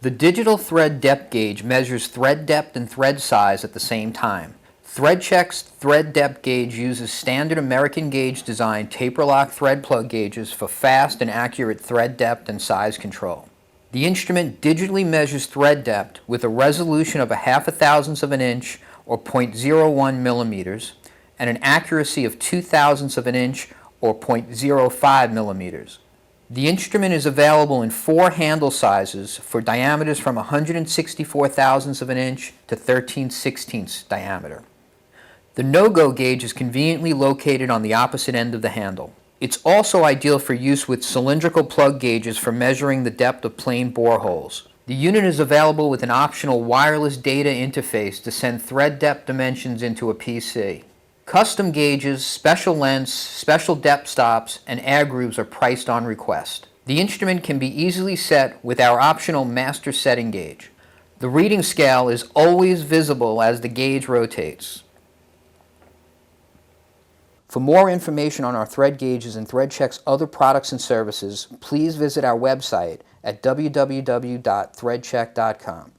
The digital thread depth gauge measures thread depth and thread size at the same time. ThreadCheck's thread depth gauge uses standard American gauge design taper lock thread plug gauges for fast and accurate thread depth and size control. The instrument digitally measures thread depth with a resolution of 0.005 of an inch or 0.01 millimeters and an accuracy of 0.002 of an inch or 0.05 millimeters. The instrument is available in 4 handle sizes for diameters from 164 thousandths of an inch to 13/16 diameter. The no-go gauge is conveniently located on the opposite end of the handle. It's also ideal for use with cylindrical plug gauges for measuring the depth of plain boreholes. The unit is available with an optional wireless data interface to send thread depth dimensions into a PC. Custom gauges, special lengths, special depth stops, and air grooves are priced on request. The instrument can be easily set with our optional master setting gauge. The reading scale is always visible as the gauge rotates. For more information on our thread gauges and ThreadCheck's other products and services, please visit our website at www.threadcheck.com.